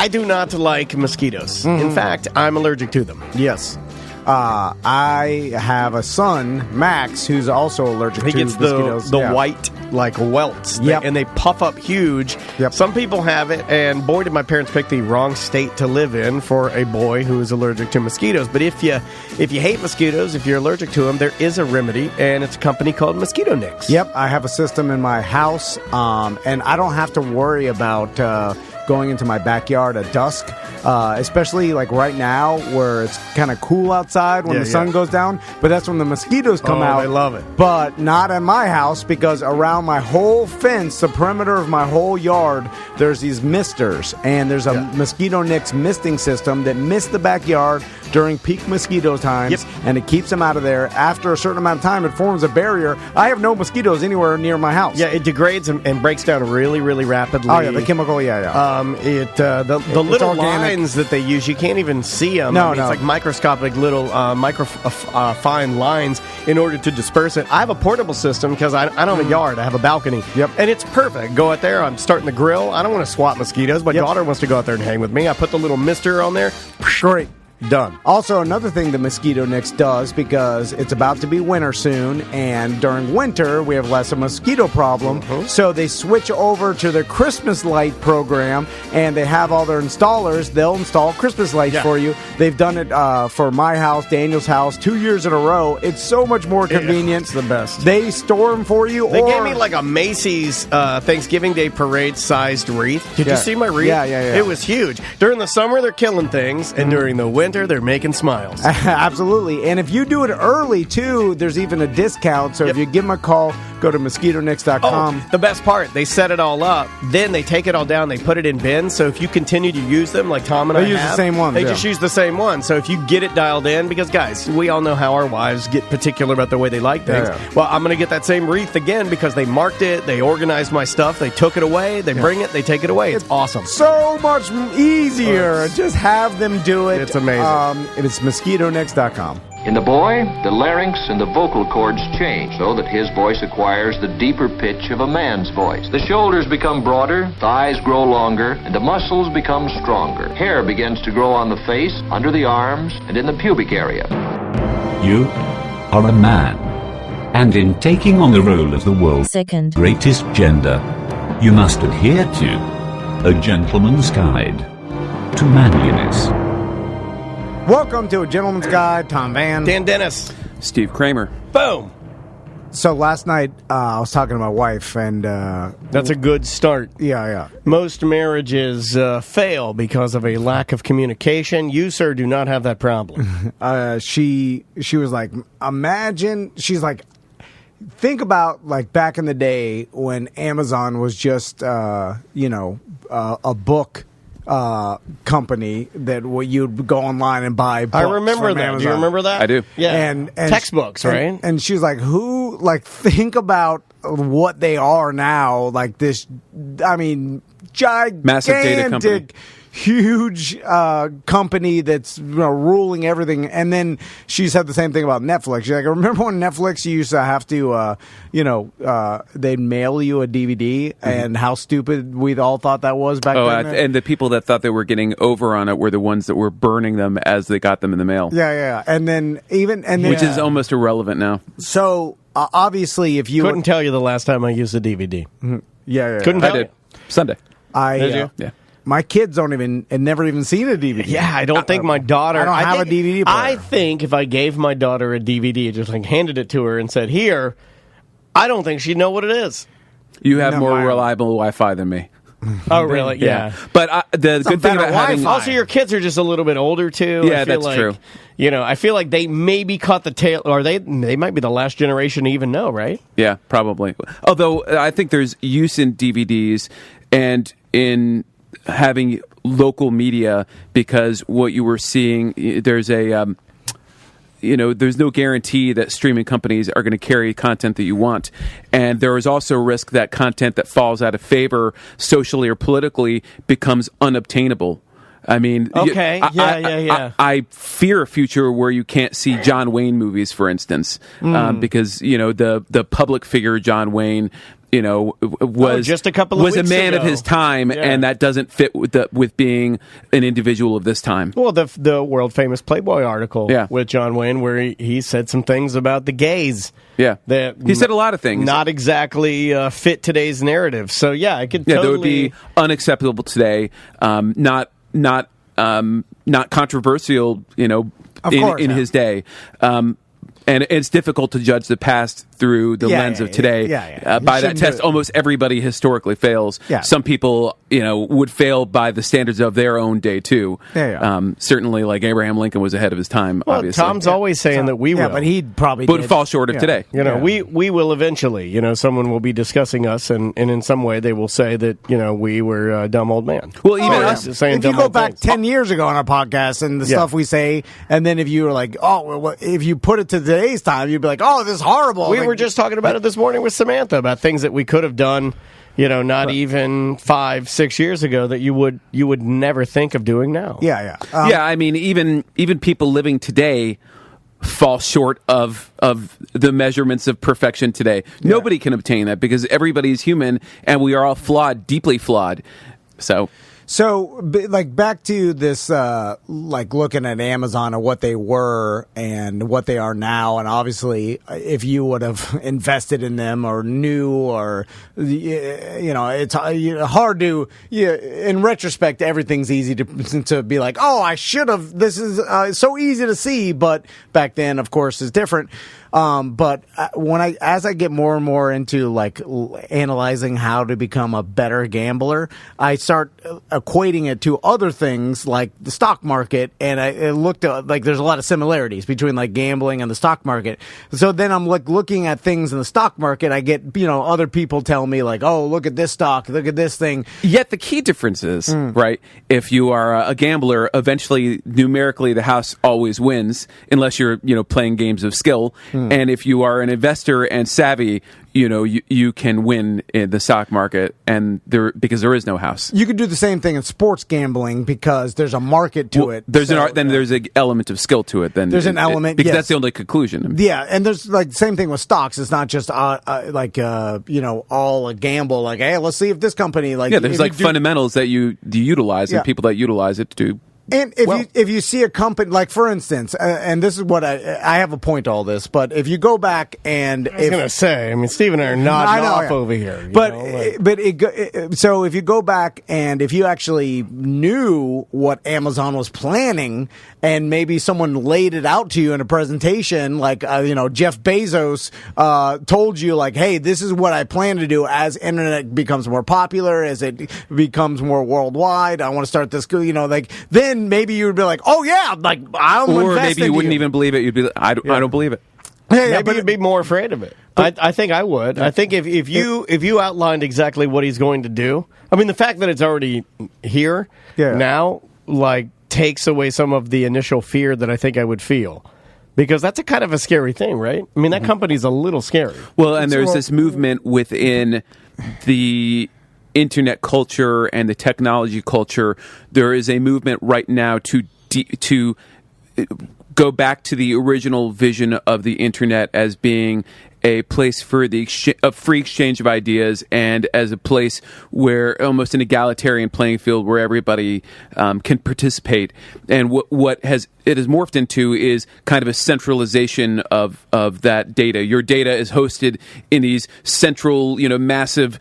I do not like mosquitoes. In fact, I'm allergic to them. Yes. I have a son, Max, who's also allergic to mosquitoes. The white, like, welts. Yep. And they puff up huge. Yep. Some people have it, and boy, did my parents pick the wrong state to live in for a boy who is allergic to mosquitoes. But if you hate mosquitoes, if you're allergic to them, there is a remedy, and it's a company called Mosquito Nix. Yep, I have a system in my house, and I don't have to worry about going into my backyard at dusk, especially like right now where it's kind of cool outside when the sun goes down. But that's when the mosquitoes come out. I love it. But not at my house, because around my whole fence, the perimeter of my whole yard, there's these misters. And there's a Mosquito Nix misting system that mist the backyard during peak mosquito times, and it keeps them out of there. After a certain amount of time, it forms a barrier. I have no mosquitoes anywhere near my house. Yeah, it degrades and breaks down really, really rapidly. Oh, yeah, the chemical, The little organic. lines that they use, you can't even see them. No. It's like microscopic little fine lines in order to disperse it. I have a portable system because I don't have a yard. I have a balcony. Yep. And it's perfect. Go out there. I'm starting the grill. I don't want to swat mosquitoes. My daughter wants to go out there and hang with me. I put the little mister on there. Great. Done. Also, another thing the Mosquito Nix does, because it's about to be winter soon, and during winter we have less of a mosquito problem, so they switch over to their Christmas light program, and they have all their installers. They'll install Christmas lights for you. They've done it for my house, Daniel's house, 2 years in a row. It's so much more convenient. It's the best. They store them for you. They gave me like a Macy's Thanksgiving Day parade-sized wreath. Did you see my wreath? Yeah. It was huge. During the summer, they're killing things, and during the winter, they're making smiles. Absolutely. And if you do it early, too, there's even a discount. So if you give them a call, go to mosquitonix.com. Oh, the best part, they set it all up, then they take it all down, they put it in bins, so if you continue to use them, like Tom and I use the same one. They just use the same one. So if you get it dialed in, because, guys, we all know how our wives get particular about the way they like things. Well, I'm going to get that same wreath again because they marked it, they organized my stuff, they took it away, they bring it, they take it away. It's awesome. So much easier. Just have them do it. It's amazing. It's mosquitonix.com. In the boy, the larynx and the vocal cords change so that his voice acquires the deeper pitch of a man's voice. The shoulders become broader, thighs grow longer, and the muscles become stronger. Hair begins to grow on the face, under the arms, and in the pubic area. You are a man. And in taking on the role of the world's second greatest gender, you must adhere to A Gentleman's Guide to Manliness. Welcome to A Gentleman's Guide. Tom Van. Dan Dennis. Steve Kramer. Boom. So last night, I was talking to my wife, and that's a good start. Yeah. Most marriages fail because of a lack of communication. You, sir, do not have that problem. She was like, imagine, she's like, think about like back in the day when Amazon was just, a book company that you'd go online and buy books. I remember from that. Amazon. Do you remember that? I do. Yeah. And textbooks, right? And she was like, think about what they are now. Like this, I mean, gigantic, massive data company. Huge company that's ruling everything. And then she said the same thing about Netflix. She's like, remember when Netflix, you used to have to, they'd mail you a DVD, and how stupid we all thought that was back then. And the people that thought they were getting over on it were the ones that were burning them as they got them in the mail. Yeah. And then which is almost irrelevant now. So obviously, if you couldn't tell you the last time I used a DVD. Yeah. Couldn't tell I did. you. Sunday. Did you? Yeah. My kids don't even and never even seen a DVD. Yeah, I don't think my daughter. I don't have a DVD player. I think if I gave my daughter a DVD, just like handed it to her and said, "Here," I don't think she'd know what it is. You have more reliable Wi-Fi than me. Oh, really? Yeah. But the good thing about having... Also, your kids are just a little bit older, too. Yeah, that's true. I feel like they maybe caught the tail, or they might be the last generation to even know, right? Yeah, probably. Although, I think there's use in DVDs and in having local media, because what you were seeing, there's a... there's no guarantee that streaming companies are going to carry content that you want. And there is also a risk that content that falls out of favor socially or politically becomes unobtainable. I mean, okay, I fear a future where you can't see John Wayne movies, for instance, because, the public figure John Wayne was just a couple of was a weeks man of ago. his time, Yeah. and that doesn't fit with being an individual of this time. Well, the world famous Playboy article Yeah. with John Wayne, where he said some things about the gays. Yeah, that he said a lot of things not exactly fit today's narrative. So yeah, I could totally. that would be unacceptable today. Not controversial, in his day. And it's difficult to judge the past through the lens of today. By that test, almost everybody historically fails. Yeah. Some people, would fail by the standards of their own day too. Certainly, like Abraham Lincoln was ahead of his time. Well, obviously, Tom's always saying that we will. Yeah, but he probably would did. fall short of today. We will eventually. Someone will be discussing us, and in some way they will say that we were a dumb old man. Well, even us saying if you dumb go old back things. 10 years ago on our podcast and the stuff we say, and then if you were like, if you put it to today's time, you'd be like, oh, this is horrible. We were just talking about it this morning with Samantha about things that we could have done, not even 5-6 years ago that you would never think of doing now. I mean, even people living today fall short of the measurements of perfection today. Nobody can obtain that because everybody's human and we are all flawed, deeply flawed. So, back to this, looking at Amazon and what they were and what they are now, and obviously, if you would have invested in them or knew, or it's hard to. In retrospect, everything's easy to be like, oh, I should have. This is so easy to see, but back then, of course, is different. But as I get more and more into analyzing how to become a better gambler, I start equating it to other things like the stock market, and I looked at there's a lot of similarities between gambling and the stock market. So then I'm looking at things in the stock market. I get other people tell me oh, look at this stock, look at this thing. Yet the key difference is right. If you are a gambler, eventually numerically the house always wins, unless you're playing games of skill. And if you are an investor and savvy, you can win in the stock market, and because there is no house. You could do the same thing in sports gambling because there's a market to it. There's there's an element of skill to it. Then there's an element because that's the only conclusion. Yeah, and there's same thing with stocks. It's not just all a gamble. Hey, let's see if this company there's fundamentals that you utilize and people that utilize it to do. And if you see a company, for instance, and this is what I have a point to all this, but if you go back and I was going to say, Steve and I are nodding off over here. So if you go back and if you actually knew what Amazon was planning, and maybe someone laid it out to you in a presentation, Jeff Bezos told you, hey, this is what I plan to do as internet becomes more popular, as it becomes more worldwide. I want to start this, then maybe you would be like, oh yeah, I'll or invest maybe you wouldn't even believe it. You'd be like, I don't believe it. Maybe you'd be more afraid of it. I think I would. I think if you outlined exactly what he's going to do, the fact that it's already here now, takes away some of the initial fear that I think I would feel. Because that's a kind of a scary thing, right? That company's a little scary. Well, and there's this movement within the internet culture and the technology culture. There is a movement right now to go back to the original vision of the internet as being a place for a free exchange of ideas, and as a place where almost an egalitarian playing field where everybody can participate. And what it has morphed into is kind of a centralization of that data. Your data is hosted in these central, massive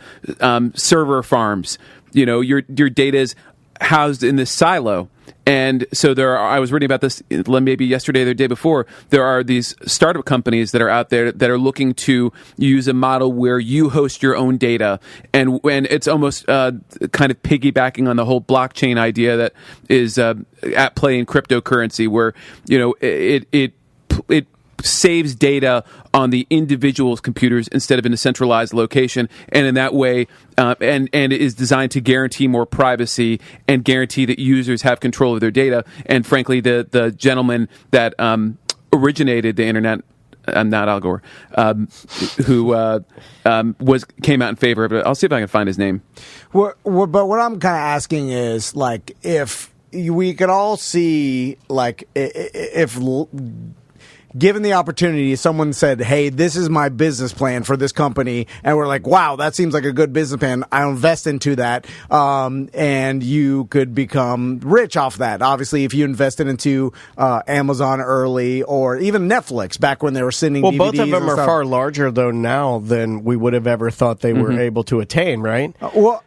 server farms. Your data is housed in this silo. And so I was reading about this maybe yesterday or the day before. There are these startup companies that are out there that are looking to use a model where you host your own data, and it's almost kind of piggybacking on the whole blockchain idea that is at play in cryptocurrency, where it saves data on the individual's computers instead of in a centralized location, and in that way, and it is designed to guarantee more privacy and guarantee that users have control of their data. And frankly, the gentleman that originated the internet, not Al Gore, who came out in favor of it. I'll see if I can find his name. But what I'm kind of asking is if we could all see if given the opportunity, someone said, hey, this is my business plan for this company, and we're like, wow, that seems like a good business plan. I'll invest into that, and you could become rich off that. Obviously, if you invested into Amazon early, or even Netflix back when they were sending DVDs. Both of them are far larger, though, now than we would have ever thought they were able to attain, right?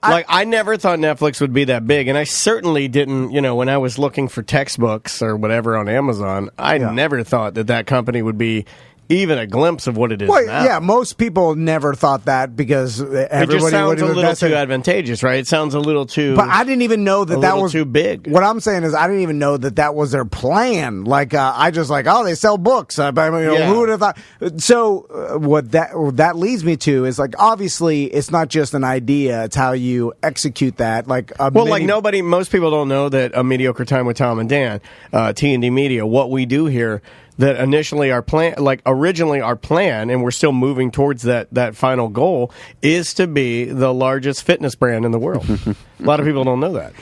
I never thought Netflix would be that big, and I certainly didn't, when I was looking for textbooks or whatever on Amazon, I never thought that company would be even a glimpse of what it is now. Yeah, most people never thought that because everybody it just sounds would have a little invested. too advantageous, right? It sounds a little too. But I didn't even know that was too big. What I'm saying is, I didn't even know that was their plan. Like, I just they sell books. Who would have thought? So, what that leads me to is, like, obviously, it's not just an idea; it's how you execute that. Most people don't know that a Mediocre Time with Tom and Dan, T&D Media, what we do here. That originally our plan, and we're still moving towards that final goal, is to be the largest fitness brand in the world. A lot of people don't know that.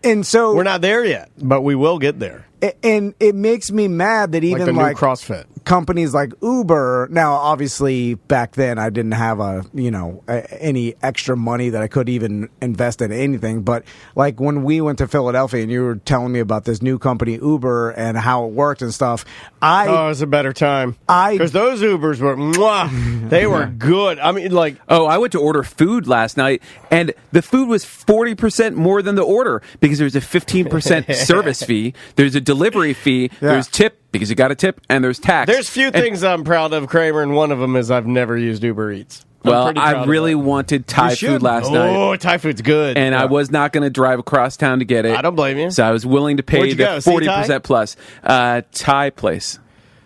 And so we're not there yet, but we will get there. And it makes me mad that even the new CrossFit companies like Uber. Now, obviously, back then I didn't have any extra money that I could even invest in anything. But like when we went to Philadelphia and you were telling me about this new company Uber and how it worked and stuff, it was a better time because those Ubers were they were good. I mean, I went to order food last night and the food was 40% more than the order because there's a 15% service fee. There's a delivery fee. Yeah. There's tip because you got a tip, and there's tax. There's few things I'm proud of, Kramer, and one of them is I've never used Uber Eats. I really wanted Thai food last night. Oh, Thai food's good. And I was not going to drive across town to get it. I don't blame you. So I was willing to pay the 40% plus. Thai place.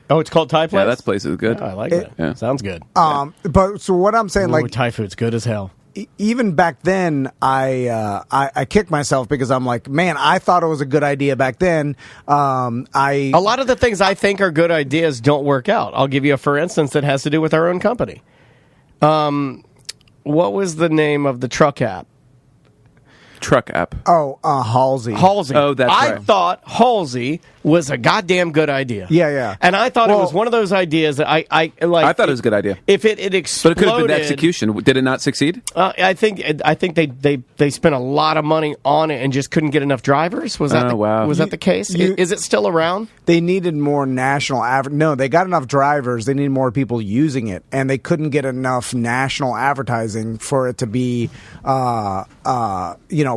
Oh, it's called Thai place? Yeah, that place is good. Oh, I like that. Yeah. Sounds good. But so what I'm saying, Thai food's good as hell. Even back then, I kicked myself because I'm like, man, I thought it was a good idea back then. A lot of the things I think are good ideas don't work out. I'll give you a for instance that has to do with our own company. What was the name of the truck app? Truck app. Oh, Halsey. Halsey. Oh, that's right. I thought Halsey was a goddamn good idea. Yeah. And I thought it was one of those ideas that I thought it was a good idea. If it exploded, but it could have been the execution. Did it not succeed? I think they spent a lot of money on it and just couldn't get enough drivers. Was that that the case? Is it still around? They needed more national No, they got enough drivers. They needed more people using it, and they couldn't get enough national advertising for it to be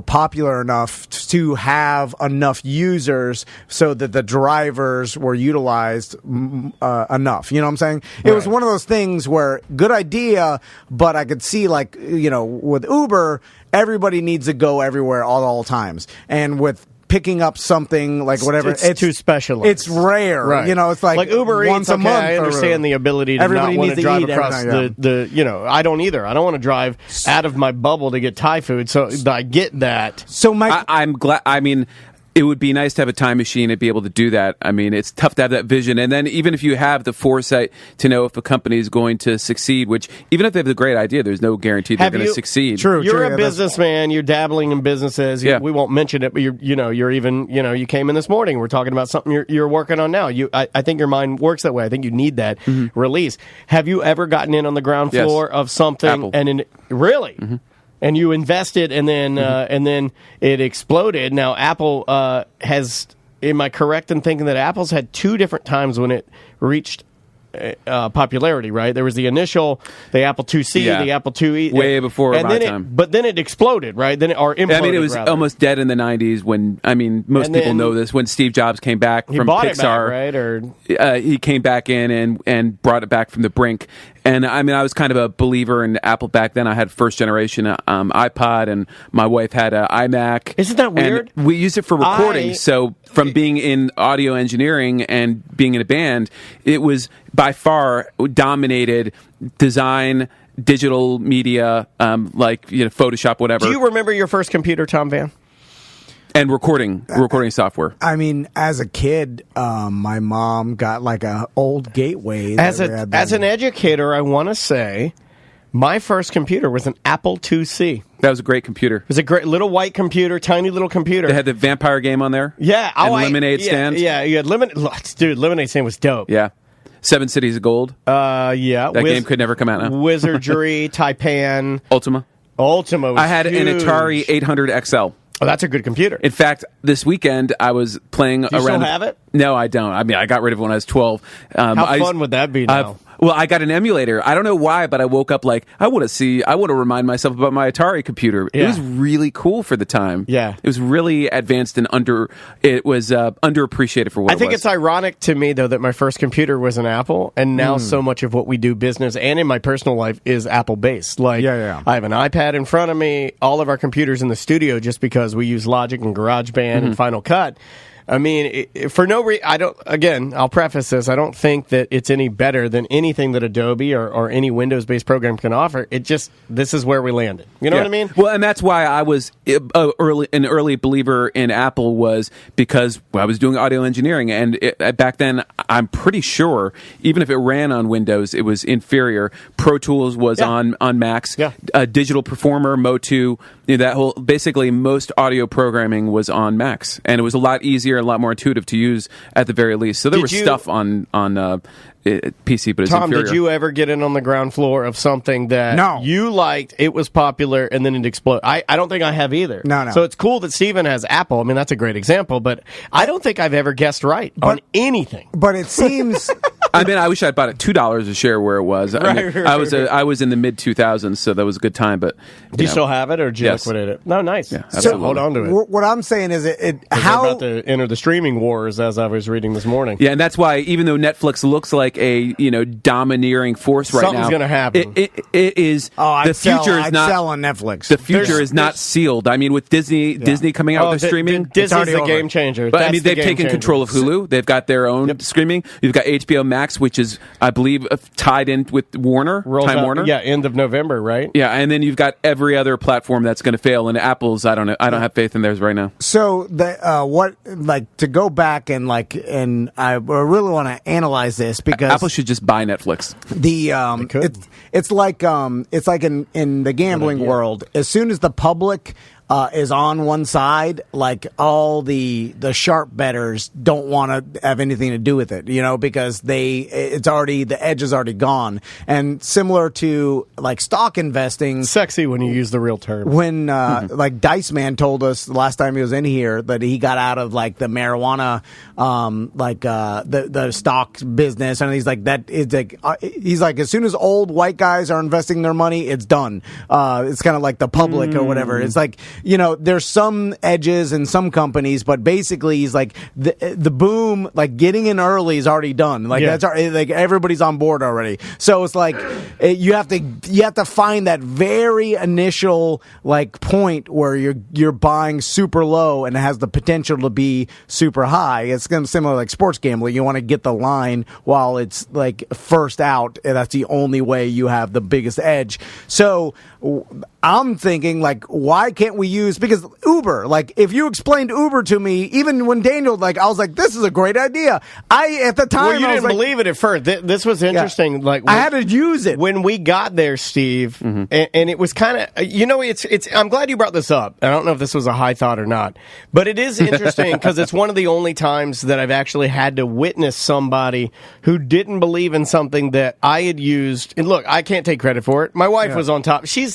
popular enough to have enough users so that the drivers were utilized enough. You know what I'm saying? It was one of those things where good idea, but I could see with Uber, everybody needs to go everywhere all times. And with picking up something like whatever, it's too specialized. It's rare, right? It's like Uber once Eats. a month. I understand the ability to not want to drive across the. I don't either. I don't want to drive out of my bubble to get Thai food. So I get that. So I'm glad. I mean, it would be nice to have a time machine and be able to do that. I mean, it's tough to have that vision. And then even if you have the foresight to know if a company is going to succeed, which even if they have a great idea, there's no guarantee they're going to succeed. True. You're a businessman. You're dabbling in businesses. We won't mention it, but you're even, you came in this morning. We're talking about something you're working on now. I think your mind works that way. I think you need that release. Have you ever gotten in on the ground floor of something? Apple. Really? Mm-hmm. And you invested, and then it exploded. Now Apple has. Am I correct in thinking that Apple's had two different times when it reached popularity? Right, there was the initial, the Apple IIc, the Apple IIe, way before my time. But then it exploded, right? Then imploded. I mean, it was almost dead in the '90s. When most people know this. When Steve Jobs came back from Pixar, right? Or he came back in and brought it back from the brink. And I mean, I was kind of a believer in Apple back then. I had first generation iPod, and my wife had an iMac. Isn't that weird? And we used it for recording. So from being in audio engineering and being in a band, it was by far dominated design, digital media, Photoshop, whatever. Do you remember your first computer, Tom Van? And recording software. I mean, as a kid, my mom got like a old Gateway. As an educator, I want to say my first computer was an Apple IIc. That was a great computer. It was a great little white computer, tiny little computer. They had the vampire game on there. Yeah, and Lemonade Stand. Yeah, you had Lemonade. Dude, Lemonade Stand was dope. Yeah. Seven Cities of Gold. Yeah. That game could never come out now. Wizardry, Taipan. Ultima Was I had huge. an Atari 800 XL. Oh, that's a good computer. In fact, this weekend I was playing Do you around. still have it? No, I don't. I mean, I got rid of it when I was 12. How fun would that be now? Well, I got an emulator. I don't know why, but I woke up like, I want to remind myself about my Atari computer. Yeah. It was really cool for the time. Yeah. It was really advanced and underappreciated for what it was. I think it's ironic to me, though, that my first computer was an Apple, and now so much of what we do business and in my personal life is Apple-based. Like, I have an iPad in front of me, all of our computers in the studio, just because we use Logic and GarageBand and Final Cut. I mean, for no reason, I'll preface this, I don't think that it's any better than anything that Adobe or any Windows-based program can offer. This is where we landed. You know what I mean? Well, and that's why I was an early believer in Apple, was because I was doing audio engineering, and back then, I'm pretty sure, even if it ran on Windows, it was inferior. Pro Tools was on Macs. Yeah. Digital Performer, Motu, basically most audio programming was on Macs, and it was a lot easier, a lot more intuitive to use at the very least. So there was stuff on PC, but it's Tom, inferior. did you ever get in on the ground floor of something that you liked, it was popular, and then it exploded? I don't think I have either. No. So it's cool that Steven has Apple. I mean, that's a great example, but I don't think I've ever guessed right on anything. But it seems... I mean, I wish I'd bought it $2 a share where it was. I was in the mid 2000s, so that was a good time. But do you still have it, or did you liquidate it? No, nice. Yeah, so hold on to it. What I'm saying is, how about to enter the streaming wars, as I was reading this morning. Yeah, and that's why even though Netflix looks like a domineering force right now, something's going to happen. It is. I'd sell on Netflix. The future is not sealed. I mean, with Disney coming out with their streaming, Disney's a game changer. But I mean, they've taken control of Hulu. They've got their own streaming. You've got HBO Max, which is, I believe, tied in with Warner, Warner. Yeah, end of November, right? Yeah, and then you've got every other platform that's going to fail. And Apple's, I don't know. I don't have faith in theirs right now. So to go back and I really want to analyze this, because Apple should just buy Netflix. It's like in the gambling world, as soon as the public is on one side, like all the sharp bettors don't want to have anything to do with it, because the edge is already gone. And similar to like stock investing, sexy when you use the real term. When like Dice Man told us the last time he was in here that he got out of like the marijuana, the stock business, and he's like he's like, as soon as old white guys are investing their money, it's done. It's kind of like the public or whatever. It's like, there's some edges in some companies, but basically he's like the boom, like getting in early is already done. Like that's like everybody's on board already. So it's like you have to find that very initial like point where you're buying super low and it has the potential to be super high. It's kind of similar like sports gambling. You want to get the line while it's like first out, and that's the only way you have the biggest edge. So I'm thinking, like, why can't we use, because Uber, like, if you explained Uber to me, even when Daniel, like, I was like, this is a great idea. At the time, you didn't believe it at first. This was interesting. Yeah. Like, I had to use it. When we got there, Steve, and it was kind of, it's, I'm glad you brought this up. I don't know if this was a high thought or not, but it is interesting because it's one of the only times that I've actually had to witness somebody who didn't believe in something that I had used. And look, I can't take credit for it. My wife was on top. She's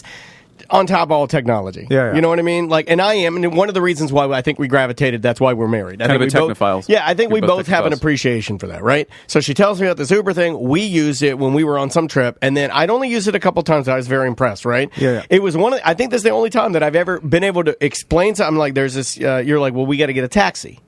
on top of all technology. Yeah. You know what I mean? Like, and I am, and one of the reasons why I think we gravitated, that's why we're married. I kind think of a technophiles. I think we both have an appreciation for that, right? So she tells me about this Uber thing. We used it when we were on some trip, and then I'd only used it a couple times. I was very impressed, right? Yeah. It was I think this is the only time that I've ever been able to explain something like, there's this, you're like, well, we got to get a taxi.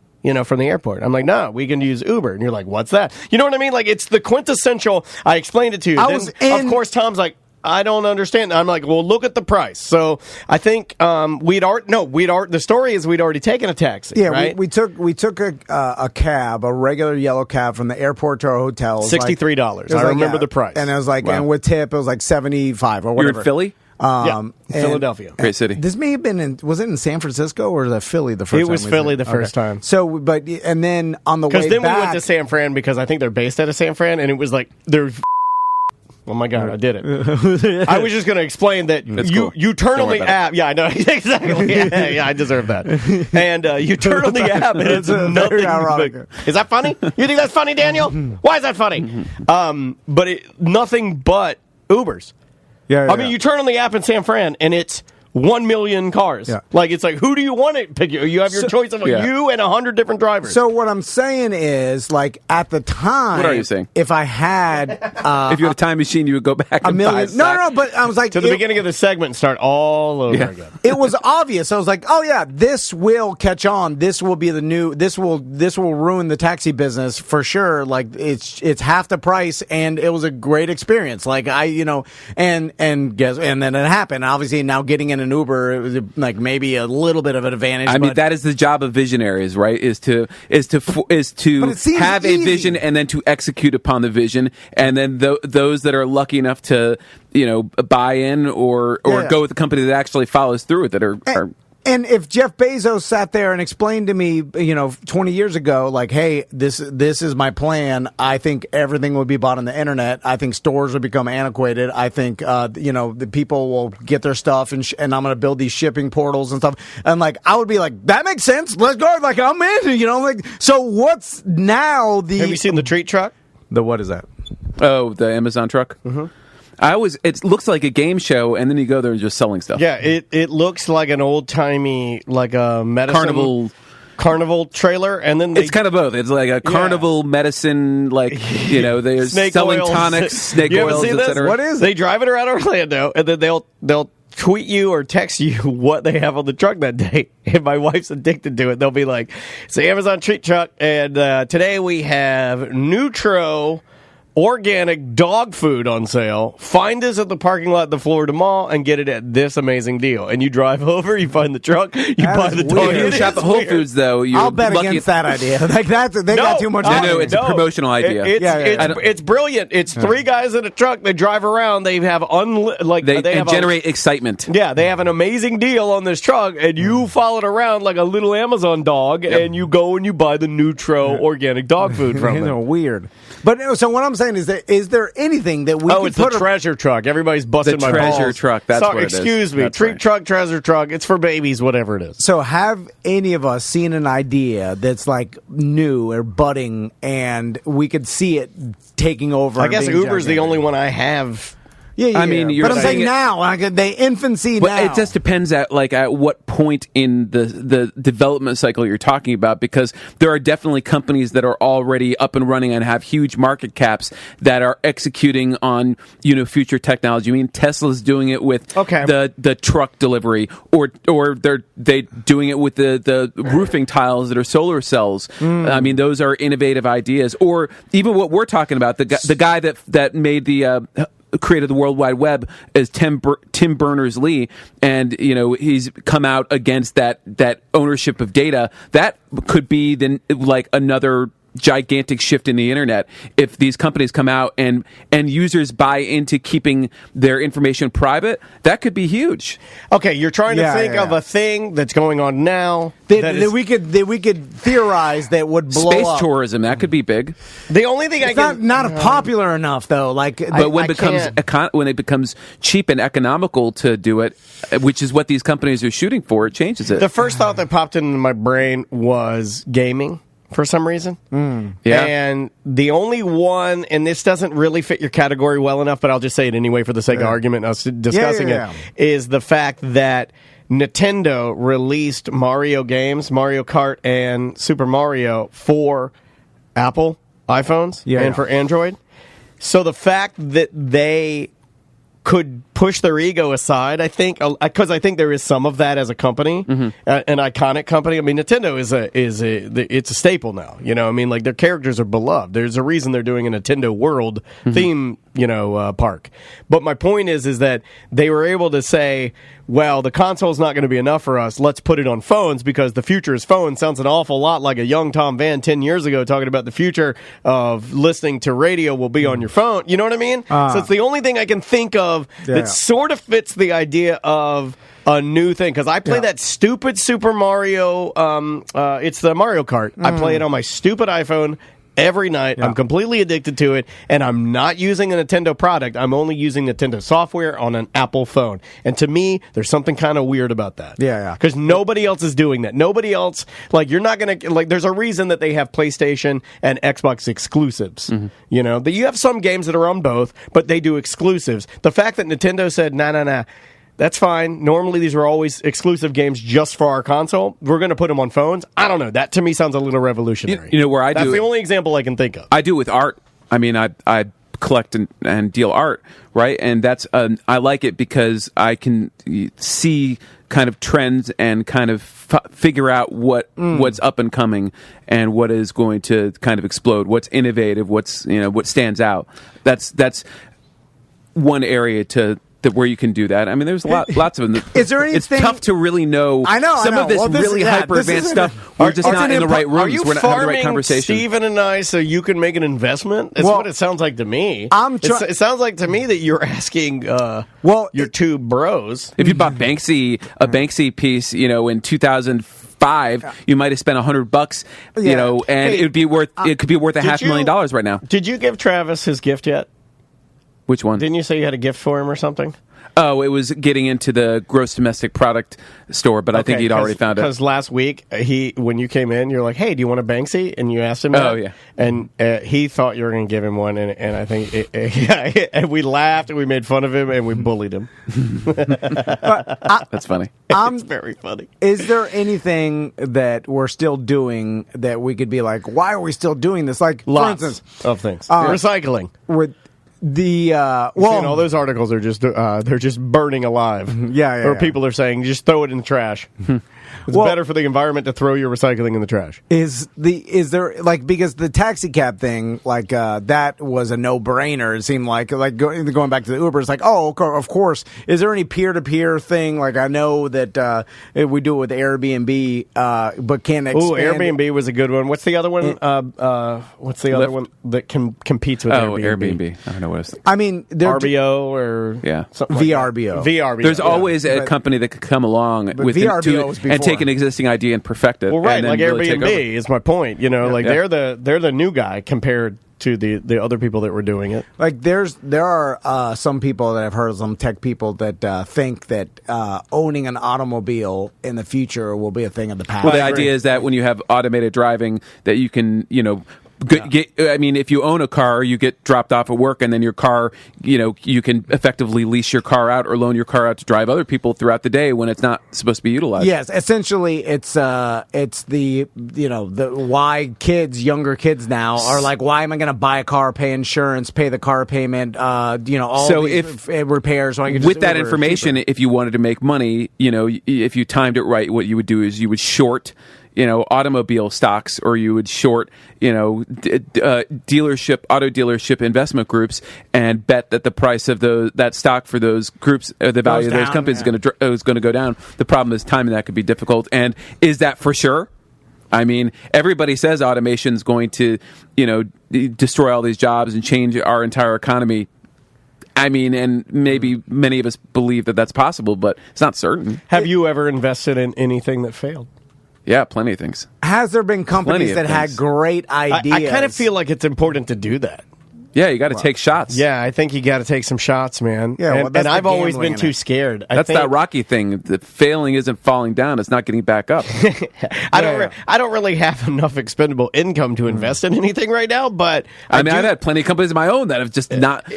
From the airport. I'm like, no, we can use Uber. And you're like, what's that? You know what I mean? Like, it's the quintessential, I explained it to you. Of course, Tom's like, I don't understand. I'm like, well, look at the price. So I think the story is we'd already taken a taxi. Yeah, right? we took a cab, a regular yellow cab from the airport to our hotel. $63. I remember the price. And it was like, and with tip, it was like $75 or whatever. You're in Philly? Philadelphia. Great city. This may have been was it in San Francisco or was it Philly the first time? It was Philly the first time. So, and then on the way back. Because then we went to San Fran because I think they're based out of San Fran, and it was like, there's Oh my God, I did it. I was just going to explain that you turn on the app. Yeah, I know. Exactly. Yeah, I deserve that. And you turn on the app and it's nothing but... Is that funny? You think that's funny, Daniel? Why is that funny? But nothing but Ubers. Yeah, I mean, you turn on the app in San Fran and it's 1 million cars. Yeah. Like, it's like, who do you want to pick? You have your choice of you and 100 different drivers. So what I'm saying is, like, at the time... What are you saying? If I had... if you had a time machine, you would go back a million... No, but I was like... To the beginning of the segment and start all over again. It was obvious. I was like, oh, yeah, this will catch on. This will be the new... This will ruin the taxi business for sure. Like, it's half the price, and it was a great experience. Like, and then it happened. Obviously, now getting in an Uber, it was like maybe a little bit of an advantage. I mean, that is the job of visionaries, right? Is to have a vision and then to execute upon the vision, and then those that are lucky enough to buy in or go with the company that actually follows through with it are And if Jeff Bezos sat there and explained to me, 20 years ago, like, hey, this is my plan, I think everything would be bought on the internet. I think stores would become antiquated. I think, the people will get their stuff and I'm going to build these shipping portals and stuff. And like, I would be like, that makes sense. Let's go. Like, I'm in, so what's now the... Have you seen the treat truck? What is that? Oh, the Amazon truck? Mm-hmm. It looks like a game show, and then you go there and just selling stuff. Yeah, it looks like an old-timey, like a medicine... Carnival trailer, and then it's kind of both. It's like a carnival medicine, like, they're selling oils. Tonics, snake oils, etc. What is it? They drive it around Orlando, and then they'll tweet you or text you what they have on the truck that day. And my wife's addicted to it. They'll be like, it's the Amazon treat truck, and today we have Nutro organic dog food on sale. Find us at the parking lot at the Florida Mall and get it at this amazing deal. And you drive over, you find the truck, you buy the dog. If you shop at Whole Foods, though, I'll bet against that idea. Like they got too much money. No, it's a promotional idea. It's brilliant. It's three guys in a truck. They drive around. They have they generate excitement. Yeah, they have an amazing deal on this truck, and you follow it around like a little Amazon dog, and you go and you buy the Nutro organic dog food from them. Weird. But so what I'm saying is there anything that we? Oh, it's the treasure truck. Everybody's busting my balls. The treasure truck. That's what it is. Excuse me. Treat truck, treasure truck. It's for babies, whatever it is. So, have any of us seen an idea that's like new or budding, and we could see it taking over? I guess Uber's the only one I have. Yeah. I mean, but I'm saying now, like the infancy. But now, it just depends at what point in the development cycle you're talking about, because there are definitely companies that are already up and running and have huge market caps that are executing on future technology. I mean, Tesla's doing it with the truck delivery, or they doing it with the roofing tiles that are solar cells. I mean, those are innovative ideas. Or even what we're talking about, the guy that made the created the World Wide Web is Tim Berners-Lee, and he's come out against that ownership of data. That could be then like another gigantic shift in the internet if these companies come out and users buy into keeping their information private. That could be huge. Okay, you're trying to think of a thing that's going on now that we could theorize that would blow space up. Tourism, that could be big. The only thing it's not popular enough though. But when it becomes cheap and economical to do it, which is what these companies are shooting for, it changes it. The first thought that popped into my brain was gaming. For some reason. Yeah. And the only one, and this doesn't really fit your category well enough, but I'll just say it anyway for the sake of argument and us discussing it, is the fact that Nintendo released Mario games, Mario Kart and Super Mario, for Apple iPhones and for Android. So the fact that they could push their ego aside, I think, because I think there is some of that as a company, an iconic company. I mean, Nintendo it's a staple now. I mean, like, their characters are beloved. There's a reason they're doing a Nintendo World theme, park. But my point is that they were able to say, well, the console's not going to be enough for us. Let's put it on phones, because the future is phones. Sounds an awful lot like a young Tom Van 10 years ago talking about the future of listening to radio will be on your phone. You know what I mean? So it's the only thing I can think of that sort of fits the idea of a new thing. Because I play that stupid Super Mario, it's the Mario Kart. I play it on my stupid iPhone every night. I'm completely addicted to it, and I'm not using a Nintendo product. I'm only using Nintendo software on an Apple phone. And to me, there's something kind of weird about that. Yeah. Because nobody else is doing that. Nobody else, like, you're not going to, like, there's a reason that they have PlayStation and Xbox exclusives. You know, that you have some games that are on both, but they do exclusives. The fact that Nintendo said, nah, that's fine. Normally, these are always exclusive games just for our console. We're going to put them on phones. I don't know. That, to me, sounds a little revolutionary. You know, where I That's do the only example I can think of. I do with art. I mean, I collect and deal art, right? And that's I like it because I can see kind of trends and kind of figure out what's up and coming and what is going to kind of explode, what's innovative, what stands out. That's one area where you can do that. I mean, there's lots of them. Is there anything? It's tough to really know. I know. Some of this really hyper advanced stuff. We're just not in the right rooms. Are you We're not having the right conversation. Steven and I, so you can make an investment? That's what it sounds like to me. It sounds like to me that you're asking. Your two bros. If you bought a Banksy piece, in 2005, you might have spent $100, and it could be worth $500,000 right now. Did you give Travis his gift yet? Which one? Didn't you say you had a gift for him or something? Oh, it was getting into the gross domestic product store, but I think he'd already found it. Because last week, when you came in, you're like, hey, do you want a Banksy? And you asked him that. Oh, yeah. And he thought you were going to give him one, and I think and we laughed, and we made fun of him, and we bullied him. That's funny. It's very funny. Is there anything that we're still doing that we could be like, why are we still doing this? Like, Lots for instance, of things. Recycling. With the all those articles are just they're just burning alive. Or people are saying just throw it in the trash. It's better for the environment to throw your recycling in the trash. Is there because the taxi cab thing that was a no-brainer? It seemed like going back to the Uber, it's like, oh, of course. Is there any peer-to-peer thing? Like, I know that we do it with Airbnb, but can't expand. Airbnb was a good one. What's the other one? What's the other one that competes with Airbnb? I don't know what it's. I mean, RBO or something like VRBO. VRBO. There's always a company that could come along with VRBO and take an existing idea and perfect it. Well, right, and then like really Airbnb is my point. They're the new guy compared to the other people that were doing it. Like there are some people that I've heard, some tech people that think that owning an automobile in the future will be a thing of the past. Well, the idea is that when you have automated driving, that you can if you own a car, you get dropped off at work, and then your car, you can effectively lease your car out or loan your car out to drive other people throughout the day when it's not supposed to be utilized. Yes, essentially, it's the why younger kids now are like, why am I going to buy a car, pay insurance, pay the car payment, all so these repairs? So I can just with that information, if you wanted to make money, if you timed it right, what you would do is you would short automobile stocks, or you would short, auto dealership investment groups, and bet that the price of that stock for those groups, the value of those companies is going to go down. The problem is timing that could be difficult. And is that for sure? I mean, everybody says automation is going to, destroy all these jobs and change our entire economy. I mean, and maybe many of us believe that that's possible, but it's not certain. Have you ever invested in anything that failed? Yeah, plenty of things. Has there been companies that had great ideas? I kind of feel like it's important to do that. Yeah, you got to take shots. Yeah, I think you got to take some shots, man. Yeah, and I've always been too scared. That's that Rocky thing. The failing isn't falling down; it's not getting back up. I don't really have enough expendable income to invest in anything right now. But I've had plenty of companies of my own that have just not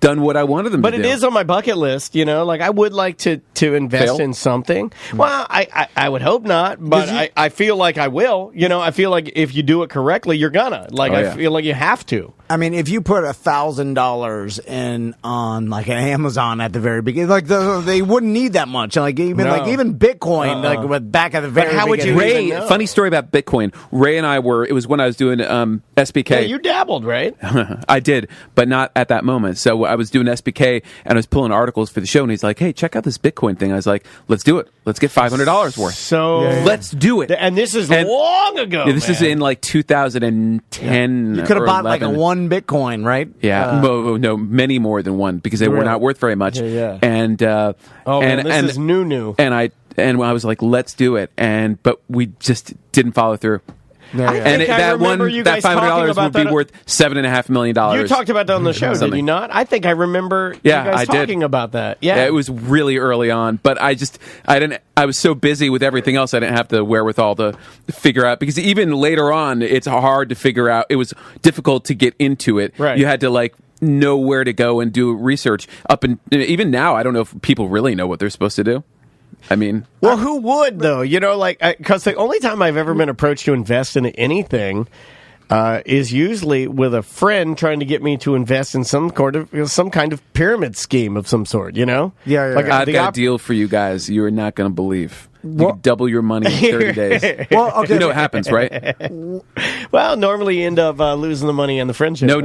done what I wanted them to do. But it is on my bucket list, Like, I would like to invest in something. Well, I would hope not, but I feel like I will. I feel like if you do it correctly, you're gonna. I feel like you have to. I mean, if you put $1,000 in on like an Amazon at the very beginning, they wouldn't need that much. Even Bitcoin, with back at the very beginning. How would you Ray, funny story about Bitcoin. Ray and I it was when I was doing SBK. Yeah, you dabbled, right? I did, but not at that moment. So I was doing SBK and I was pulling articles for the show, and he's like, "Hey, check out this Bitcoin thing." I was like, "Let's do it. Let's get $500 worth." So let's do it. And this is long ago. Yeah, this is in like 2010. You could have bought 11. like one Bitcoin, right? Yeah, no, many more than one, because they were not worth very much. Yeah. And this is new. And I was like, let's do it, but we just didn't follow through. And I remember you that guys talking $500 about would be that. worth $7.5 million. You talked about that on the show, did you not? I think I remember you guys talking about that. Yeah, it was really early on, but I was so busy with everything else, I didn't have the wherewithal to figure out, because even later on, it's hard to figure out. It was difficult to get into it. Right. You had to know where to go and do research. Even now, I don't know if people really know what they're supposed to do. I mean, well, who would though? Because the only time I've ever been approached to invest in anything is usually with a friend trying to get me to invest in some kind of pyramid scheme of some sort. Yeah. I've got a deal for you guys. You are not going to believe. You can double your money in 30 days. Well, okay. You know what happens, right? Well, normally you end up losing the money and the friendship. No.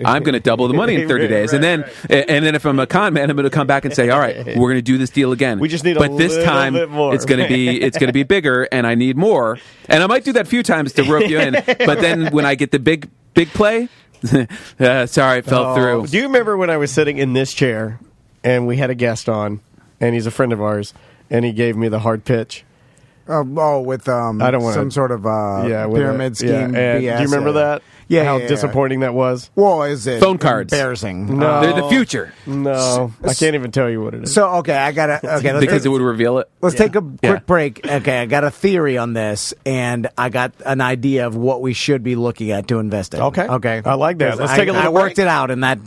I'm going to double the money in 30 days, and then if I'm a con man, I'm going to come back and say, "All right, we're going to do this deal again. We just need but this time bit more. it's going to be bigger, and I need more. And I might do that a few times to rope you in. But then when I get the big play, sorry, it fell through. Do you remember when I was sitting in this chair and we had a guest on, and he's a friend of ours, and he gave me the hard pitch? With I don't some sort of pyramid scheme. BS. Do you remember that? Yeah. How disappointing that was? Well, is it phone cards? Embarrassing. No, they're the future. No, I can't even tell you what it is. So I gotta because it would reveal it. Let's take a quick break. Okay, I got a theory on this, and I got an idea of what we should be looking at to invest in. Okay, I like that. Let's take a little I worked it out in that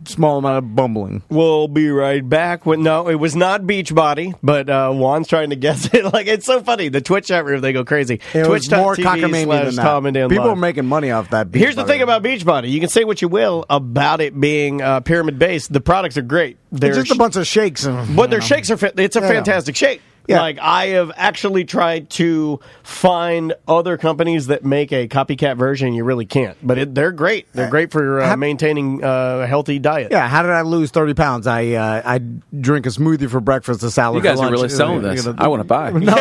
small amount of bumbling. We'll be right back. No, it was not Beachbody, but Juan's trying to guess it. It's so funny. The Twitch chat room, they go crazy. It was more Twitch.tv/Tom than that. and Dan People Live. are making money off that. Here's the thing about Beachbody. You can say what you will about it being pyramid based. The products are great. They're just a bunch of shakes. But their shakes are. It's a fantastic shake. Yeah. I have actually tried to find other companies that make a copycat version. You really can't. But they're great. They're great for maintaining a healthy diet. Yeah. How did I lose 30 pounds? I drink a smoothie for breakfast, a salad You guys for lunch. are really selling this. I want to buy. No.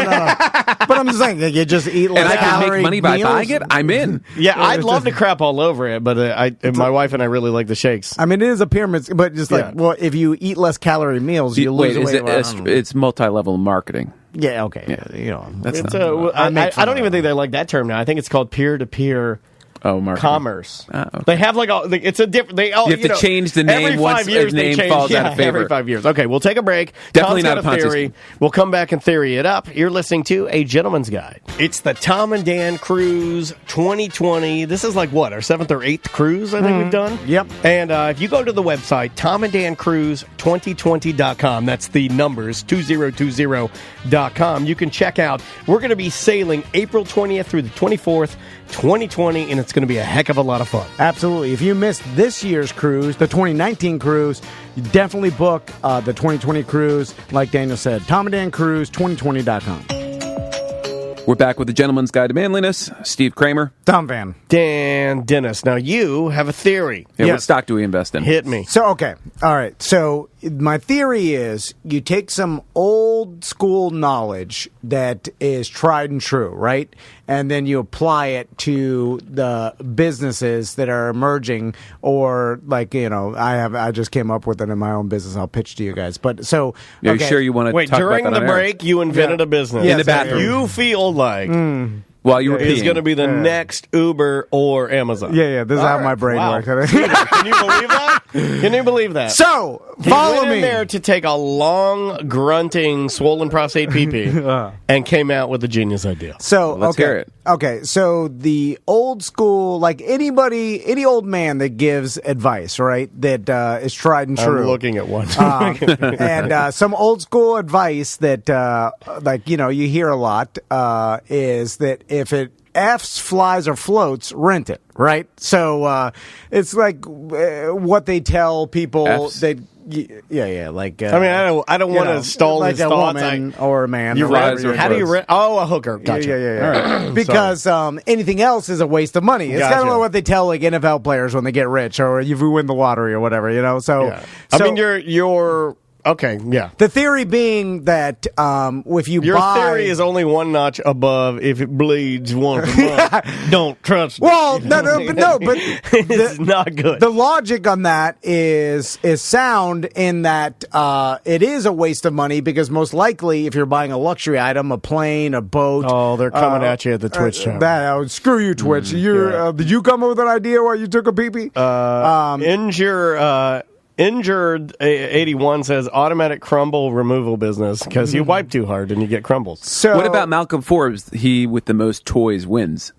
But I'm just saying, you just eat less and I can calorie make money by meals. buying it. I'm in. Yeah, I'd love to crap all over it, but my wife and I really like the shakes. I mean, it is a pyramid, but just if you eat less calorie meals, you lose weight. It's multi-level marketing. Yeah, okay. Yeah. I don't even think they like that term now. I think it's called peer-to-peer commerce. Okay. They have it's a different. You have to change the name once a name falls out of favor. Every 5 years. Okay, we'll take a break. Definitely Tom's not got a Ponzi theory. scheme. We'll come back and theory it up. You're listening to A Gentleman's Guide. It's the Tom and Dan Cruise 2020. This is our 7th or 8th cruise I think we've done. Yep. And if you go to the website, tomanddancruise2020.com, that's the numbers, 2020.com, you can check out. We're going to be sailing April 20th through the 24th, 2020, and it's going to be a heck of a lot of fun. Absolutely. If you missed this year's cruise, the 2019 cruise, you definitely book the 2020 cruise. Like Daniel said, tomanddancruise2020.com. We're back with the Gentleman's Guide to Manliness. Steve Kramer. Tom Van. Dan Dennis. Now, you have a theory. Yeah, what stock do we invest in? Hit me. So, okay. All right. So, my theory is you take some old school knowledge that is tried and true, right? And then you apply it to the businesses that are emerging, or I just came up with it in my own business. I'll pitch to you guys. But so, are you sure you want to wait? Talk During about that the on air? break, you invented a business in the bathroom. You feel like while you were is peeing. going to be the next Uber or Amazon. Yeah. This is how my brain works. Can you believe that? Can you believe that? So, follow follow me. in there to take a long, grunting, swollen prostate pee-pee and came out with a genius idea. So, Let's hear it. Okay, so the old school, any old man that gives advice, right, that is tried and true. I'm looking at one. And some old school advice that, you hear a lot is that if it F's, flies, or floats, rent it, right? So it's like what they tell people F's? that. Yeah. Like I don't want to stall like his a thoughts. woman or a man. You or rise whatever or How do you floats. rent? Oh, a hooker. Gotcha. Yeah. All right. Because anything else is a waste of money. It's Gotcha. kind of like what they tell NFL players when they get rich, or if you win the lottery or whatever. So, I mean, your Okay, yeah. The theory being that if you Your buy... theory is only one notch above. If it bleeds once a month, don't trust it. Well, but it's not good. The logic on that is sound in that it is a waste of money because most likely if you're buying a luxury item, a plane, a boat... Oh, they're coming at you at the Twitch channel. Screw you, Twitch. Did you come up with an idea while you took a pee-pee? Injured 81 says automatic crumble removal business because you wipe too hard and you get crumbles. So, what about Malcolm Forbes? He with the most toys wins.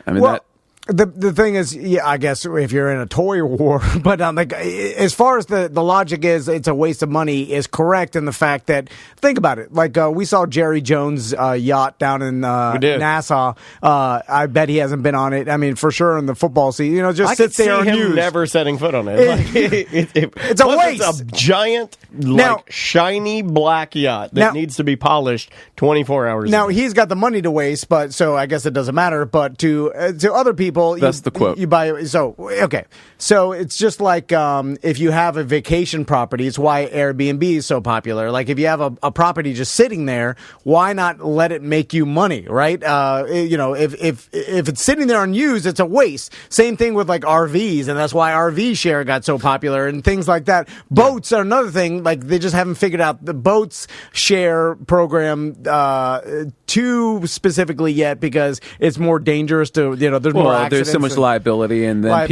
I mean, the thing is, yeah, I guess if you're in a toy war, but like as far as the logic is, it's a waste of money is correct in the fact that think about it. Like we saw Jerry Jones' yacht down in Nassau. I bet he hasn't been on it. I mean, for sure in the football season, just sits there and used. Never setting foot on it. It's a waste. It's a giant, shiny black yacht that needs to be polished 24 hours. Now he's got the money to waste, but so I guess it doesn't matter. But to other people. That's the quote. You buy so it's just like if you have a vacation property, it's why Airbnb is so popular. Like if you have a property just sitting there, why not let it make you money, right? If it's sitting there unused, it's a waste. Same thing with like RVs, and that's why RV share got so popular and things like that. Boats are another thing. Like they just haven't figured out the boats share program too specifically yet because it's more dangerous to there's more accidents. There's so much liability, and then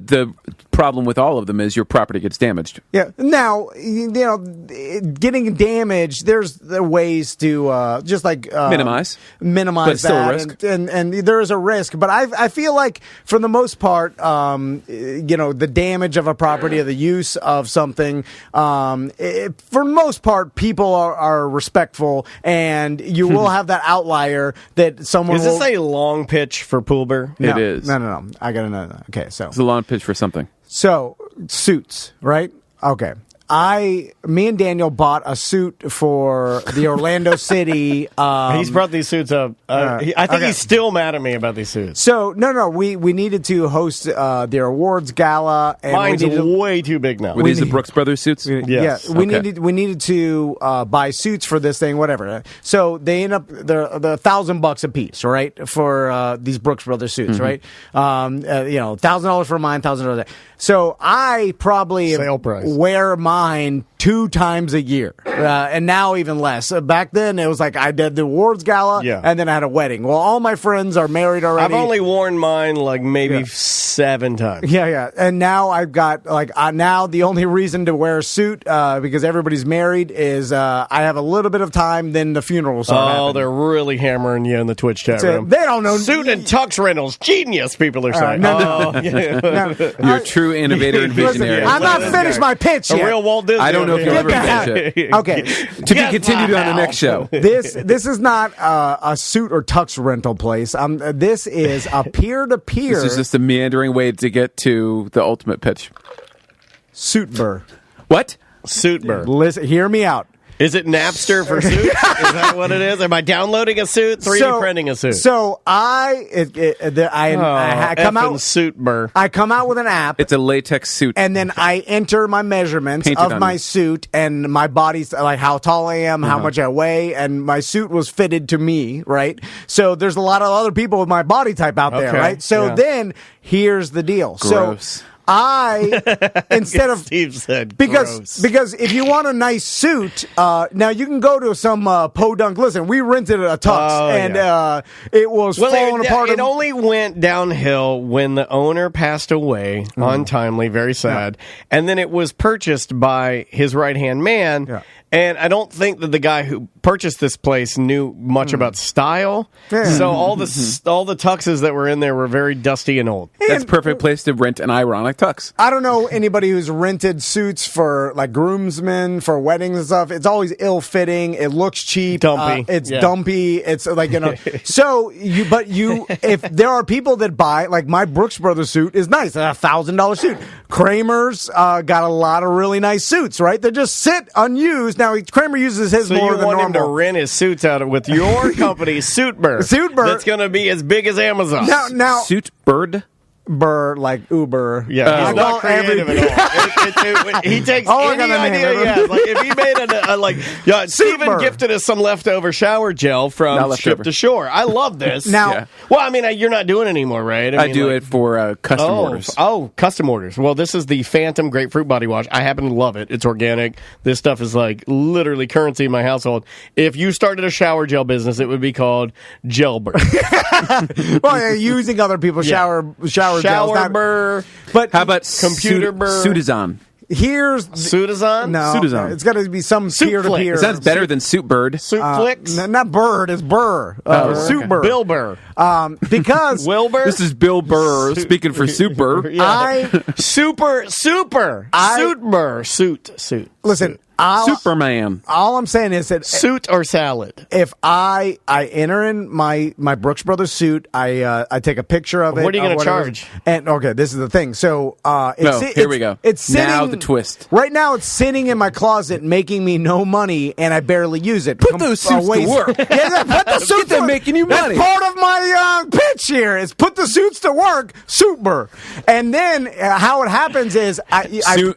the problem with all of them is your property gets damaged. Yeah. Now, getting damaged, there's ways to just like minimize, but it's still a risk. And there is a risk. But I feel like for the most part, the damage of a property or the use of something, for the most part, people are respectful, and you will have that outlier that someone. Is this a long pitch for Poolbear? No, it is. No. I gotta know that. Okay, so it's a long pitch for something. So suits, right? Okay. Me and Daniel bought a suit for the Orlando City. He's brought these suits up. I think he's still mad at me about these suits. So we needed to host their awards gala. And mine's way too big now. Were these the Brooks Brothers suits? Yes. We needed to buy suits for this thing, whatever. So they end up they're $1,000 a piece, right, for these Brooks Brothers suits, right? $1,000 for mine, $1,000. So I probably wear mine 2 times a year, and now even less. Back then, it was like I did the awards gala, and then I had a wedding. Well, all my friends are married already. I've only worn mine like maybe 7 times. Yeah. And now I've got now the only reason to wear a suit because everybody's married is I have a little bit of time, then the funeral will start happening. They're really hammering you in the Twitch chat room. They don't know. Suit and tux rentals, genius, people are saying. You're a true innovator and visionary. I'm not finished my pitch yet. A real Walt Disney. I don't know if you'll ever finish it. Okay. To be continued on the next show. This is not a suit or tux rental place. This is a peer-to-peer. This is just a meandering way to get to the ultimate pitch. Suitber. What? Suitber. Listen, hear me out. Is it Napster for suits? Is that what it is? Am I downloading a suit? 3D printing a suit? So I come out Suitber. I come out with an app. It's a latex suit, and then I enter my measurements of my suit and my body's like how tall I am, how much I weigh, and my suit was fitted to me, right? So there's a lot of other people with my body type out there, right? So then here's the deal. Gross. So instead of Steve said because if you want a nice suit, now you can go to some podunk. Listen, we rented a tux it was falling apart. It only went downhill when the owner passed away untimely, very sad, and then it was purchased by his right hand man. Yeah. And I don't think that the guy who purchased this place knew much about style. Yeah. So all the tuxes that were in there were very dusty and old. That's a perfect place to rent an ironic tux. I don't know anybody who's rented suits for like groomsmen for weddings and stuff. It's always ill-fitting. It looks cheap. Dumpy. It's dumpy. It's like, So if there are people that buy, like my Brooks Brothers suit is nice. A $1,000 suit. Kramer's got a lot of really nice suits, right? They just sit unused. Now, Kramer uses his more than normal. So you want him to rent his suits out with your company, Suitber. Suitber. That's going to be as big as Amazon. Now Suitbird? Suitber, like Uber. Yeah, he's not creative at all. He takes any idea he has. Like, if he made Steven gifted us some leftover shower gel from Ship to Shore. I love this. Now, well, I mean, you're not doing it anymore, right? I do it for custom orders. Oh, custom orders. Well, this is the Phantom Grapefruit Body Wash. I happen to love it. It's organic. This stuff is like literally currency in my household. If you started a shower gel business, it would be called Gelber. Well, you're using other people's shower gels. Shower. But how about computer Suitazon? Here's Suitazon? No, Suitazon. It's got to be some peer-to-peer. Sounds better than Suitbird. Suitflix? Not Bird, it's Burr. Suitber. Bill Burr. Because Wilbur? This is Bill Burr speaking for Suitber. Suit. Listen, Superman. All I'm saying is that suit or salad. If I enter in my Brooks Brothers suit, I take a picture of it. What are you going to charge? And okay, this is the thing. So here we go. It's sitting, now the twist. Right now, it's sitting in my closet, making me no money, and I barely use it. Put those suits to work. Put the suits to making you money. That's part of my pitch here. Is put the suits to work, Suitber, and then how it happens is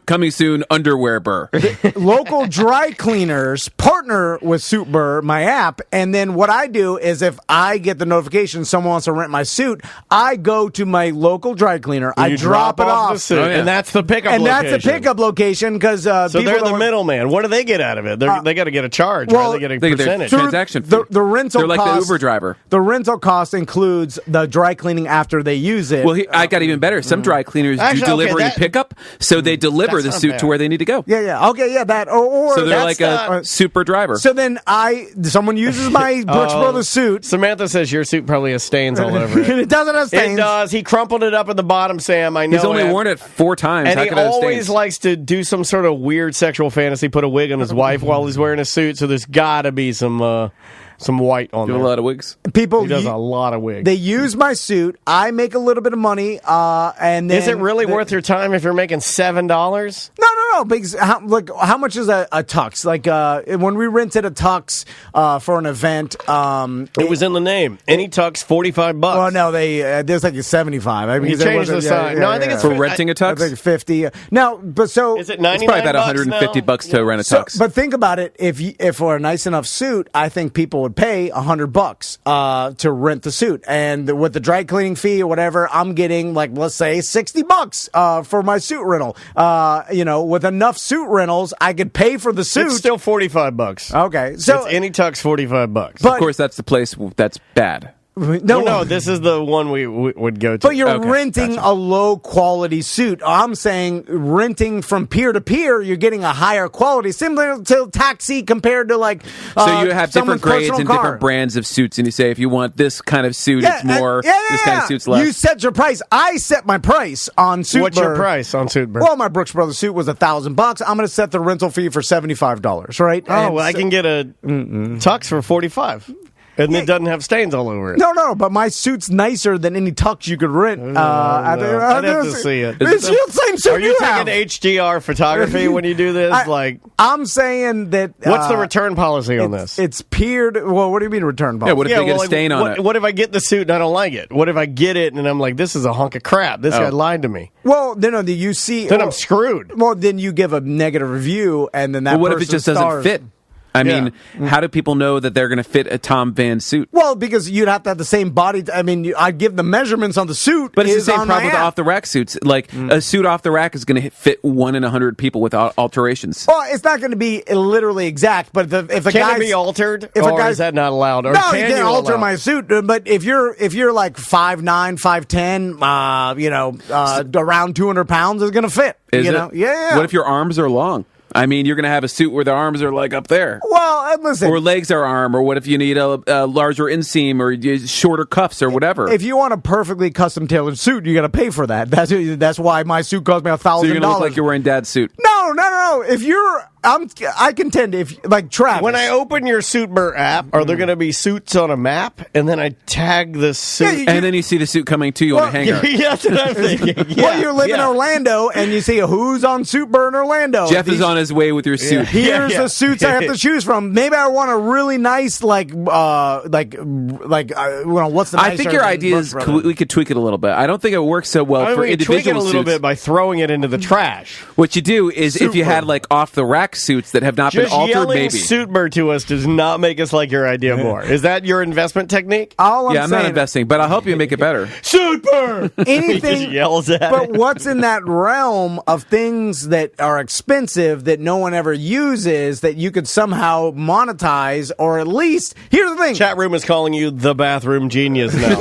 coming soon, underwear Burr. Local dry cleaners partner with Suitber, my app, and then what I do is if I get the notification someone wants to rent my suit, I go to my local dry cleaner, I drop it off, the suit, and that's the pickup location. And that's the pickup location because so they're the middleman. What do they get out of it? They got to get a charge. Well, they get a percentage. Transaction fee. The rental they're like cost, the Uber driver. The rental cost includes the dry cleaning after they use it. Well, I got even better. Some dry cleaners do delivery and pickup, so they deliver the suit to where they need to go. Yeah. Okay, yeah, that or so they're like a super driver. So then someone uses my Brooks Brothers suit. Samantha says your suit probably has stains all over it. It doesn't have stains. It does. He crumpled it up at the bottom, Sam. I know. He's only worn it 4 times. And he always likes to do some sort of weird sexual fantasy, put a wig on his wife while he's wearing a suit, so there's got to be some white on there. A lot of wigs. He does a lot of wigs. They use my suit. I make a little bit of money, and then is it really worth your time if you're making $7? No. Because how much is a tux? Like when we rented a tux for an event, it was in the name. Any tux, $45. Well, no, there's like a 75. I mean, you changed the sign. No, I think it's for renting a tux. I think 50. No, but so is it 99? It's probably about $150 to rent a tux. But think about it. If for a nice enough suit, I think people would pay $100 to rent the suit, and with the dry cleaning fee or whatever, I'm getting let's say $60 for my suit rental. With enough suit rentals, I could pay for the suit. It's still $45. Okay, so it's any tux $45. But of course, that's the place that's bad. No, this is the one we would go to. But you're renting a low quality suit. I'm saying renting from peer to peer, you're getting a higher quality, similar to taxi compared to so you have different grades and different brands of suits, and you say if you want this kind of suit, it's more. This kind of suit's less. You set your price. I set my price on Suitber. What's your price on Suitber? Well, my Brooks Brothers suit was $1,000. I'm going to set the rental fee for $75. Right? I can get a tux for $45. And it doesn't have stains all over it. No, but my suit's nicer than any tux you could rent. I'd have to see it. It's the same suit Are you taking HDR photography when you do this? I'm saying that... what's the return policy on this? It's peered... Well, what do you mean return policy? Yeah, what if they get a stain on it? What if I get the suit and I don't like it? What if I get it and I'm like, this is a hunk of crap. This guy lied to me. Well, you see... Then I'm screwed. Well, then you give a negative review and then that person what if it just doesn't fit? I mean, how do people know that they're going to fit a Tom Van suit? Well, because you'd have to have the same body. I mean, I'd give the measurements on the suit. But it's the same problem with off-the-rack suits. A suit off the rack is going to fit 1 in 100 people without alterations. Well, it's not going to be literally exact, but if a can guy's... it be altered? Or is that not allowed? Or no, you can't alter my suit. But if you're like 5'9", 5'10", around 200 pounds, it's going to fit. Is it? Yeah. What if your arms are long? I mean, you're going to have a suit where the arms are up there. Well, listen. Or legs are arm, or what if you need a larger inseam or shorter cuffs or whatever? If you want a perfectly custom tailored suit, you got to pay for that. That's why my suit cost me $1,000. So you're going to look like you're wearing Dad's suit. No. If you're I contend if like Travis. When I open your Suitber app, are there going to be suits on a map? And then I tag the suit. And then you see the suit coming to you on a hanger. Yeah, that's what I'm thinking. Yeah, well, you live in Orlando, and you see who's on Suitber in Orlando. Jeff is on his way with your suit. Here's the suits I have to choose from. Maybe I want a really nice, what's the nicer I think your idea is we could tweak it a little bit. I don't think it works so well for individual tweak it a little suits. bit by throwing it into the trash. What you do is if you had like off the rack suits that have not been altered, yelling maybe Suitber to us does not make us like your idea more. Is that your investment technique? I'm not investing, but I'll help you make it better. Suitber! Anything He just yells at but it. what's in that realm of things that are expensive that no one ever uses that you could somehow monetize, or at least here's the thing. Chat room is calling you the bathroom genius now.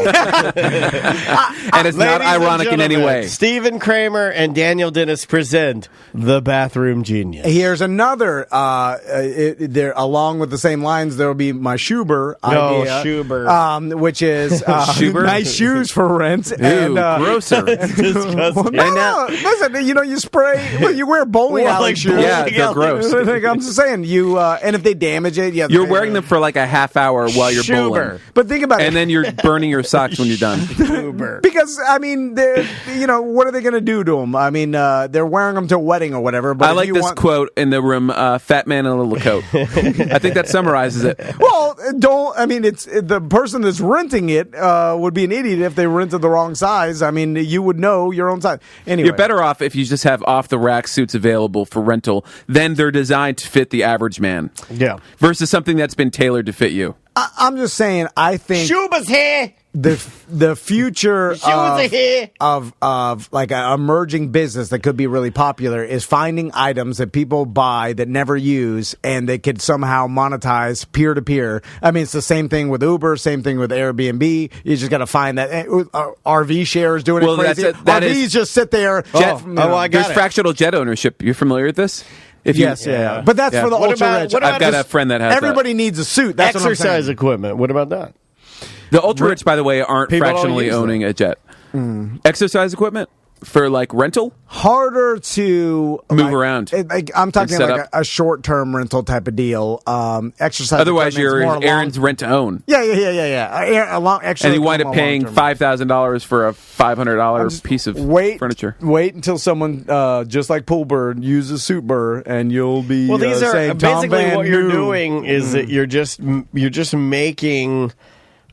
And it's not Ladies and ironic in any gentlemen, way. Steven Kramer and Daniel Dennis present the bathroom genius. Here's another. There, along with the same lines, there will be my Schuber idea, Schuber. which is Schuber? nice shoes for rent. Ooh, and grosser. well, no, listen. You spray. Well, you wear bowling alley like shoes. Yeah, they're gross. Like, I'm just saying. And if they damage it, You're wearing them for like a half hour while you're bowling. But think about it. And then you're burning your socks when you're done. Because I mean, what are they going to do to them? I mean, they're wearing them to a wedding or whatever. But I like this quote in the room: "Fat man in a little coat." I think that summarizes it. Well, it's the person that's renting it would be an idiot if they rented the wrong size. I mean, you would know your own size. Anyway, You're better off if you just have off the rack suits available for rental. Then they're designed to fit the average man. Yeah. Versus something that's been tailored to fit you. I'm just saying. I think Schuber's here. the future of like an emerging business that could be really popular is finding items that people buy that never use and they could somehow monetize peer to peer. I mean, it's the same thing with Uber, same thing with Airbnb. You just got to find that RV shares doing it crazy. RVs just sit there. There's fractional jet ownership. You're familiar with this? But that's for the ultra rich. I've got a friend that has everybody needs a suit. That's exercise equipment. What about that? The ultra rich, by the way, aren't People fractionally owning a jet. Exercise equipment for like rental. Harder to move around. I'm talking like a short-term rental type of deal. Exercise. Otherwise, you're Aaron's rent to own. Yeah. And you wind up paying $5,000 for a $500 piece of furniture. Wait until someone just like Poolbird uses Suitber, and you'll be. Well, these are saying, basically what you're doing is that you're just making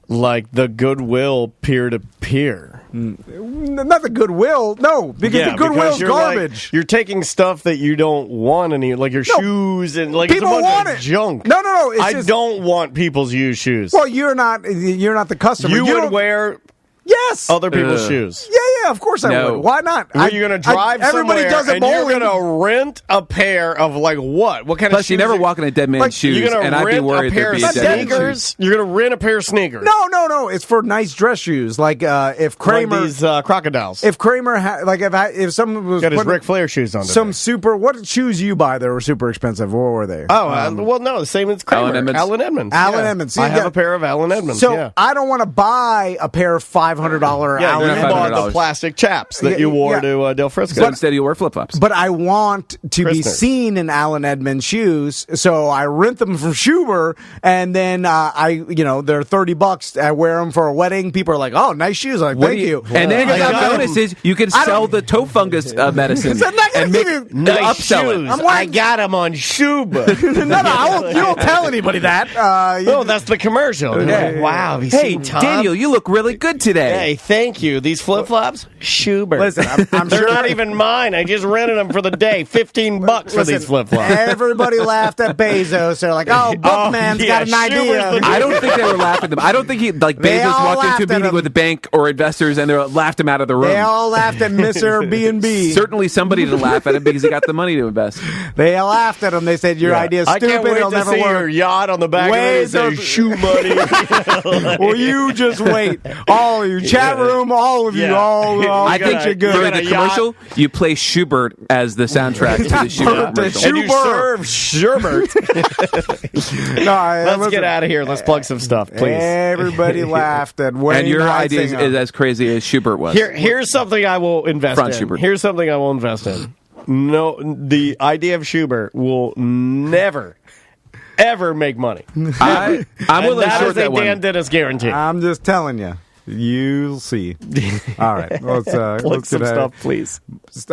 like the Goodwill peer to peer. Not the Goodwill, no, because the Goodwill's garbage. You're taking stuff that you don't want any, like your shoes and like people it's a bunch want of it. junk. No. I don't want people's used shoes. Well, you're not the customer. You would wear. Yes. Other people's shoes. Yeah, of course I would. Why not? Are you going to drive everybody somewhere does it and you're bowling. going to rent a pair of like what? What kind of shoes? Plus, you never walk in a dead man's shoes, and I'd be worried there'd be a dead man's shoes. You're going to rent a pair of sneakers. No. It's for nice dress shoes. Like if Kramer, like these crocodiles. If Kramer, if someone was got his Ric Flair shoes on, some super. What shoes you buy that were super expensive? What were they? The same as Kramer. Alan Edmonds. Edmonds. I have a pair of Alan Edmonds. So I don't want to buy a pair of $500 Alan Edmonds. The plastic chaps that you wore to Del Frisco. So instead you wear flip-flops. But I want to be seen in Alan Edmonds shoes, so I rent them from Schuber, and then they're $30. I wear them for a wedding. People are like, "Oh, nice shoes!" I'm like, thank you. And then the bonus is you can sell the toe fungus medicine and make nice upsell shoes. I got them on Schuber. No, you don't tell anybody that. That's the commercial. Like, wow, hey, Daniel, you look really good today. Hey, thank you. These flip-flops, Schuber. Listen, I'm they're sure not even mine. I just rented them for the day. $15 for these flip-flops. Everybody laughed at Bezos. They're like, "Oh, Bookman's got an idea." I don't think they were laughing at them. I don't think Bezos walked into a meeting with a bank or investors and they laughed him out of the room. They all laughed at Mr. B&B. Certainly somebody did laugh at him because he got the money to invest. They all laughed at him. They said, "Your idea's stupid. I can't wait It'll to never see work." your yacht on the back of it says shoe money. Well, you just wait. All of you, chat room, all of you, all I think you're good. For the commercial, you play Schubert as the soundtrack to the Schubert commercial. And you serve Schubert. Let's get out of here. Let's plug some stuff, please. Everybody laughed at Wayne. And your idea is as crazy as Schubert was. Here's something I will invest in. Schubert. Here's something I will invest in. No, the idea of Suitber will never, ever make money. I'm willing to short that one. Dan Dennis guarantee. I'm just telling you. You'll see. All right. Let's some stuff, please.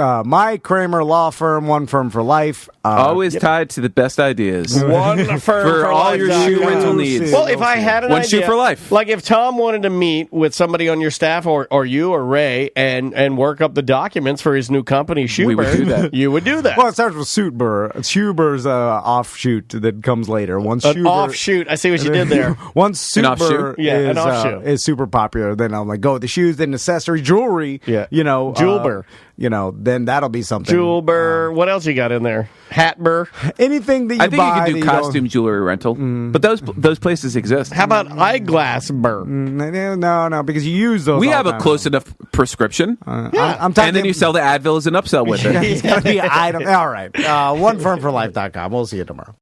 My Kramer Law Firm, one firm for life. Always tied to the best ideas. One firm for all your shoe rental needs. Well, if I had an One idea, shoe for life. Like if Tom wanted to meet with somebody on your staff or you or Ray and work up the documents for his new company, Suitber, we would do that. You would do that. Well, it starts with Suitber. Suitber's offshoot that comes later. Once An Suitber, offshoot. I see what you did there. Once An offshoot? Suitber is super popular, then I'm like, go with the shoes, then accessory, jewelry. Yeah. Jewelber. Then that'll be something. Jewelber. What else you got in there? Hatber. Anything that you buy. I think you can do costume jewelry rental, but those places exist. How about eyeglass burr? No, because you use those. We all have the a time. close enough prescription. I'm talking. And then you sell the Advil as an upsell with it. It's got to be an item. All right. OneFirmForLife.com. We'll see you tomorrow.